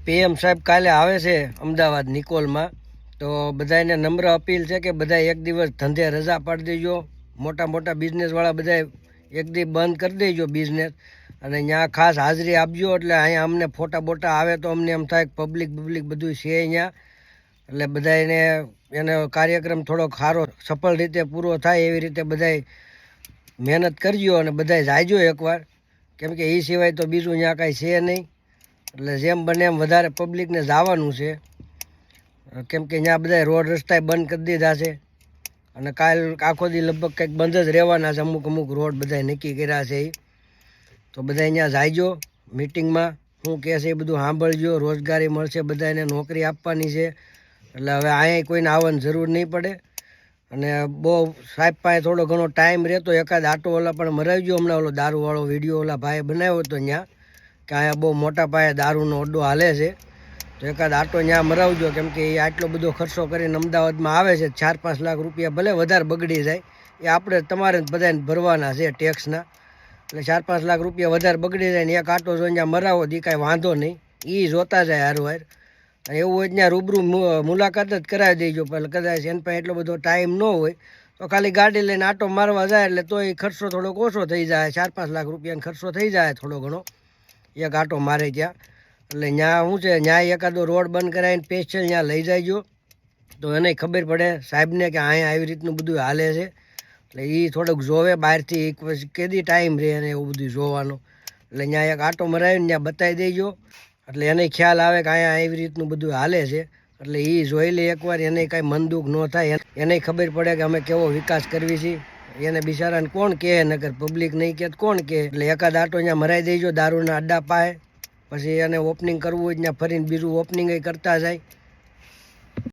PM સાહેબ કાલે આવે છે અમદાવાદ નિકોલમાં, તો બધાને નમ્ર અપીલ છે કે બધા એક દિવસ ધંધે રજા પાડી દેજો. મોટા મોટા બિઝનેસવાળા બધા એક દિવસ બંધ કરી દેજો બિઝનેસ, અને ત્યાં ખાસ હાજરી આપજો. એટલે અહીંયા અમને ફોટા બોટા આવે તો અમને એમ થાય પબ્લિક બધું છે અહીંયા. એટલે બધાને એનો કાર્યક્રમ થોડોક સારો સફળ રીતે પૂરો થાય એવી રીતે બધાય મહેનત કરજો અને બધાય જાયજો એકવાર, કેમ કે એ સિવાય તો બીજું ત્યાં કાંઈ છે નહીં. એટલે જેમ બને એમ વધારે પબ્લિકને જવાનું છે, કેમ કે ત્યાં બધા રોડ રસ્તા બંધ કરી દીધા છે. અને કાલ આખો દી લગભગ કંઈક બંધ જ રહેવાના છે. અમુક રોડ બધા નક્કી કર્યા છે. તો બધા અહીંયા જાયજો મિટિંગમાં, શું કહે છે એ બધું સાંભળજો. રોજગારી મળશે, બધાને નોકરી આપવાની છે. એટલે હવે અહીંયા કોઈને આવવાની જરૂર નહીં પડે. અને બહુ સાહેબ પાસે થોડો ઘણો ટાઈમ રહેતો એકાદ આટો ઓલા પણ મરાવજો. હમણાં ઓલો દારૂવાળો વિડીયો ઓલા ભાઈએ બનાવ્યો હતો ત્યાં, કે અહીંયા બહુ મોટા પાયે દારૂનો અડ્ડો હાલે છે. તો એકાદ આટો ત્યાં મરાવજો, કેમ કે એ આટલો બધો ખર્ચો કરીને અમદાવાદમાં આવે છે. 4-5 લાખ રૂપિયા ભલે વધારે બગડી જાય, એ આપણે તમારે બધાને ભરવાના છે ટેક્સના. એટલે 4-5 લાખ રૂપિયા વધારે બગડી જાય ને એક આટો જો ત્યાં મરાવો તો એ કાંઈ વાંધો નહીં, એ જોતા જાય હારવાર. એવું હોય ત્યાં રૂબરૂ મુલાકાત જ કરાવી દેજો. પણ કદાચ એના પાસે એટલો બધો ટાઈમ ન હોય તો ખાલી ગાડી લઈને આટો મારવા જાય, એટલે તો એ ખર્ચો થોડોક ઓછો થઈ જાય. 4-5 લાખ રૂપિયાનો ખર્ચો થઈ જાય થોડો ઘણો એક આટો મારે ત્યાં. એટલે ત્યાં શું છે, ત્યાં એકાદો રોડ બંધ કરાવીને સ્પેશિયલ ત્યાં લઈ જાયજો, તો એને ખબર પડે સાહેબને કે અહીંયા આવી રીતનું બધું હાલે છે. એટલે એ થોડુંક જોવે બહારથી, કેદી ટાઈમ રહે અને એવું બધું જોવાનું. એટલે ત્યાં એક આટો મરાવીને ત્યાં બતાવી દેજો, એટલે એને ખ્યાલ આવે કે અહીંયા એવી રીતનું બધું હાલે છે. એટલે એ જોઈ લે એકવાર, એને કાંઈ મન દુઃખ ન થાય, એને ખબર પડે કે અમે કેવો વિકાસ કરવી છીએ. એને બિચારાને કોણ કહે, નકર પબ્લિક નહીં કહે કોણ કહે. એટલે એકાદ આટો ત્યાં મરાઈ દેજો દારૂના અડ્ડા પાય, પછી એને ઓપનિંગ કરવું હોય ત્યાં ફરીને બીજું ઓપનિંગ કરતા જાય.